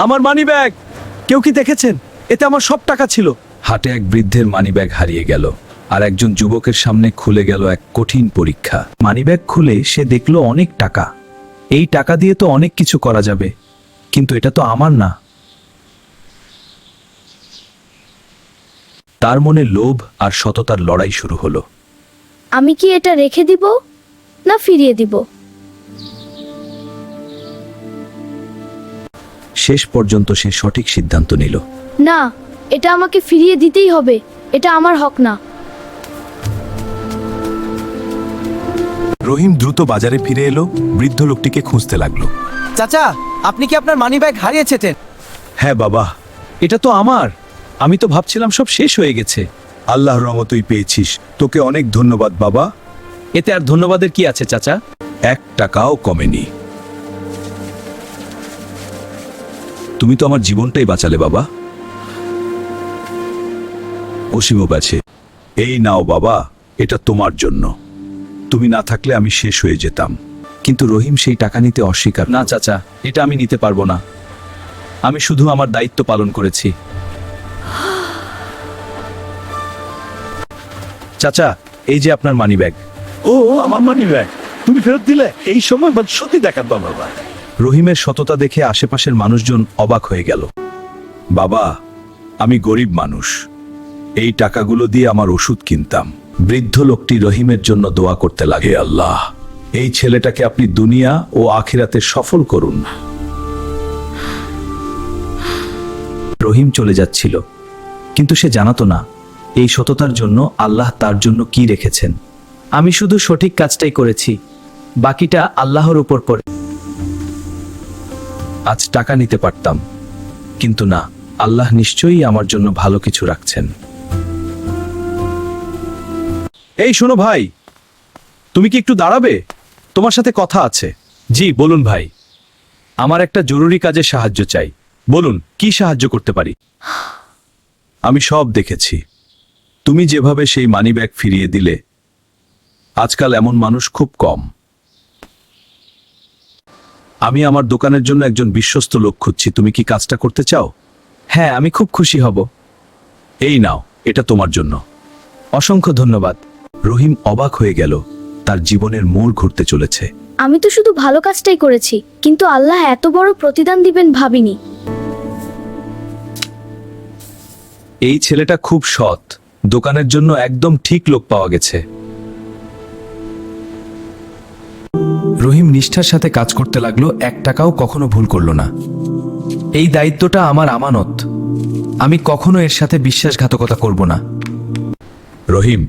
আমার মানিব্যাগ! কেউ কি দেখেছেন? এতে আমার সব টাকা ছিল। হাটে এক বৃদ্ধের মানিব্যাগ হারিয়ে গেল, আর একজন যুবকের সামনে খুলে গেল এক কঠিন পরীক্ষা। মানিব্যাগ খুলে সে দেখলো অনেক টাকা। এই টাকা দিয়ে তো অনেক কিছু করা যাবে, কিন্তু এটা তো আমার না। তার মনে লোভ আর সততার লড়াই শুরু হলো। আমি কি এটা রেখে দিব না ফিরিয়ে দিব? শেষ পর্যন্ত সে সঠিক সিদ্ধান্ত নিল। না, এটা আমাকে ফিরিয়ে দিতেই হবে। এটা আমার হক না। রহিম দ্রুত বাজারে ফিরে এলো, বৃদ্ধ লোকটিকে খুঁজতে লাগলো। চাচা, আপনি কি আপনার মানিব্যাগ হারিয়েছেন? হ্যাঁ বাবা, এটা তো আমার। আমি তো ভাবছিলাম সব শেষ হয়ে গেছে। আল্লাহর রহমতই পেয়েছিস, তোকে অনেক ধন্যবাদ বাবা। এতে আর ধন্যবাদের কি আছে চাচা? 1 টাকাও কমেনি। তুমি তো আমার জীবনটাই বাঁচালে বাবা। অসীমও বাঁচে। এই নাও বাবা, এটা তোমার জন্য। তুমি না থাকলে আমি শেষ হয়ে যেতাম। কিন্তু রহিম সেই টাকা নিতে অস্বীকার। না চাচা, এটা আমি নিতে পারবো না। আমি শুধু আমার দায়িত্ব পালন করেছি। চাচা, এই যে আপনার মানিব্যাগ। ও, আমার মানিব্যাগ তুমি ফেরত দিলে? এই সময় সত্যি দেখাত বাবা। রহিমের সততা দেখে আশেপাশের মানুষজন অবাক হয়ে গেল। বাবা, আমি গরিব মানুষ, এই টাকাগুলো দিয়ে আমার ওষুধ কিনতাম। বৃদ্ধ লোকটি রহিমের জন্য দোয়া করতে লাগে, আল্লাহ, এই ছেলেটাকে আপনি দুনিয়া ও আখিরাতে সফল করুন। রহিম চলে যাচ্ছিল, কিন্তু সে জানাতো না এই সততার জন্য আল্লাহ তার জন্য কি রেখেছেন। আমি শুধু সঠিক কাজটাই করেছি, বাকিটা আল্লাহর উপর পড়ে। আজ টাকা নিতে পারতাম, কিন্তু না, আল্লাহ নিশ্চয়ই আমার জন্য ভালো কিছু রাখছেন। এই শোনো ভাই, তুমি কি একটু দাঁড়াবে? তোমার সাথে কথা আছে। জি বলুন ভাই, আমার একটা জরুরি কাজে সাহায্য চাই। বলুন, কি সাহায্য করতে পারি? আমি সব দেখেছি, তুমি যেভাবে সেই মানিব্যাগ ফিরিয়ে দিলে। আজকাল এমন মানুষ খুব কম। আমি আমার দোকানের জন্য একজন বিশ্বস্ত লোক খুঁজছি। তুমি কি কাজটা করতে চাও? হ্যাঁ, আমি খুব খুশি হব। এই নাও, এটা তোমার জন্য। অসংখ্য ধন্যবাদ। রহিম অবাক হয়ে গেল, তার জীবনের মোড় ঘুরতে চলেছে। আমি তো শুধু ভালো কাজটাই করেছি, কিন্তু আল্লাহ এত বড় প্রতিদান দিবেন ভাবিনি। এই ছেলেটা খুব সৎ, দোকানের জন্য একদম ঠিক লোক পাওয়া গেছে। রহিম নিষ্ঠার সাথে কাজ করতে লাগলো, 1 টাকাও কখনো ভুল করলো না। এই দায়িত্বটা আমার আমানত, আমি কখনো এর সাথে বিশ্বাসঘাতকতা করব না। রহিম,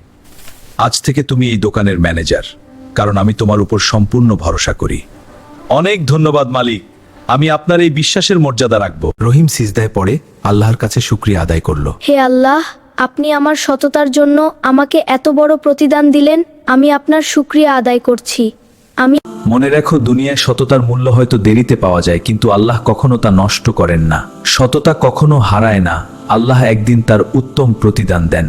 আজ থেকে তুমি এই দোকানের ম্যানেজার, কারণ আমি তোমার উপর সম্পূর্ণ ভরসা করি। অনেক ধন্যবাদ মালিক, আমি আপনার এই বিশ্বাসের মর্যাদা রাখব। রহিম সিজদায় পড়ে আল্লাহর কাছে শুকরিয়া আদায় করলো। হে আল্লাহ, আপনি আমার সততার জন্য আমাকে এত বড় প্রতিদান দিলেন। আমি আপনার শুকরিয়া আদায় করছি। আমি মনে রাখো, দুনিয়ায় সততার মূল্য হয়তো দেরিতে পাওয়া যায়, কিন্তু আল্লাহ কখনো তা নষ্ট করেন না। সততা কখনো হারায় না, আল্লাহ একদিন তার উত্তম প্রতিদান দেন।